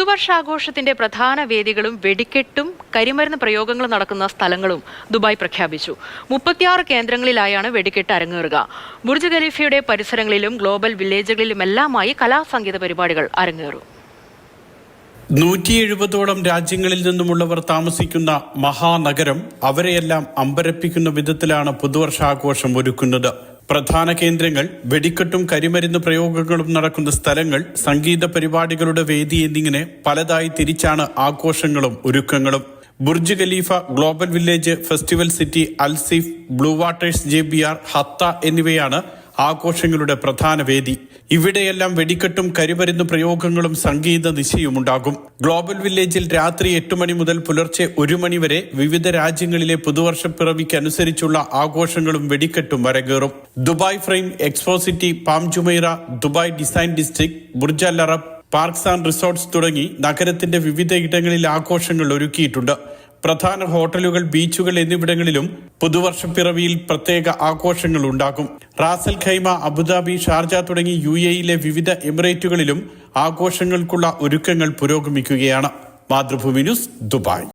പുതുവർഷാഘോഷത്തിന്റെ പ്രധാന വേദികളും വെടിക്കെട്ടും കരിമരുന്ന് പ്രയോഗങ്ങളും നടക്കുന്ന സ്ഥലങ്ങളും ദുബായ് പ്രഖ്യാപിച്ചു. 36 കേന്ദ്രങ്ങളിലായാണ് വെടിക്കെട്ട് അരങ്ങേറുക. ബുർജ് ഖലീഫയുടെ പരിസരങ്ങളിലും ഗ്ലോബൽ വില്ലേജുകളിലുമെല്ലാമായി കലാസംഗീത പരിപാടികൾ അരങ്ങേറും. 170ഓളം രാജ്യങ്ങളിൽ നിന്നുമുള്ളവർ താമസിക്കുന്ന മഹാനഗരം അവരെയെല്ലാം അമ്പരപ്പിക്കുന്ന വിധത്തിലാണ് പുതുവർഷാഘോഷം ഒരുക്കുന്നത്. പ്രധാന കേന്ദ്രങ്ങൾ, വെടിക്കെട്ടും കരിമരുന്ന് പ്രയോഗങ്ങളും നടക്കുന്ന സ്ഥലങ്ങൾ, സംഗീത പരിപാടികളുടെ വേദി എന്നിങ്ങനെ പലതായി തിരിച്ചാണ് ആഘോഷങ്ങളും ഒരുക്കങ്ങളും. Burj Khalifa, global village, festival city, Al Seef, blue waters JBR, ഹത്ത എന്നിവയാണ് ആഘോഷങ്ങളുടെ പ്രധാന വേദി. ഇവിടെയെല്ലാം വെടിക്കെട്ടും കരിമരുന്ന് പ്രയോഗങ്ങളും സംഗീത നിശയുമുണ്ടാകും. ഗ്ലോബൽ വില്ലേജിൽ രാത്രി 8 മണി മുതൽ പുലർച്ചെ 1 മണി വരെ വിവിധ രാജ്യങ്ങളിലെ പുതുവർഷപ്പിറവിക്കനുസരിച്ചുള്ള ആഘോഷങ്ങളും വെടിക്കെട്ടും അരങ്ങേറും. Dubai frame, expo city, palm Jumeirah, Dubai design district, Burj Al Arab, parks and resorts തുടങ്ങി നഗരത്തിന്റെ വിവിധ ഇടങ്ങളിൽ ആഘോഷങ്ങൾ ഒരുക്കിയിട്ടുണ്ട്. പ്രധാന ഹോട്ടലുകൾ, ബീച്ചുകൾ എന്നിവിടങ്ങളിലും പുതുവർഷപ്പിറവിയിൽ പ്രത്യേക ആഘോഷങ്ങൾ ഉണ്ടാകും. റാസൽ ഖൈമ, അബുദാബി, ഷാർജ തുടങ്ങി UAE വിവിധ എമിറേറ്റുകളിലും ആഘോഷങ്ങൾക്കുള്ള ഒരുക്കങ്ങൾ പുരോഗമിക്കുകയാണ്. Mathrubhumi news, Dubai.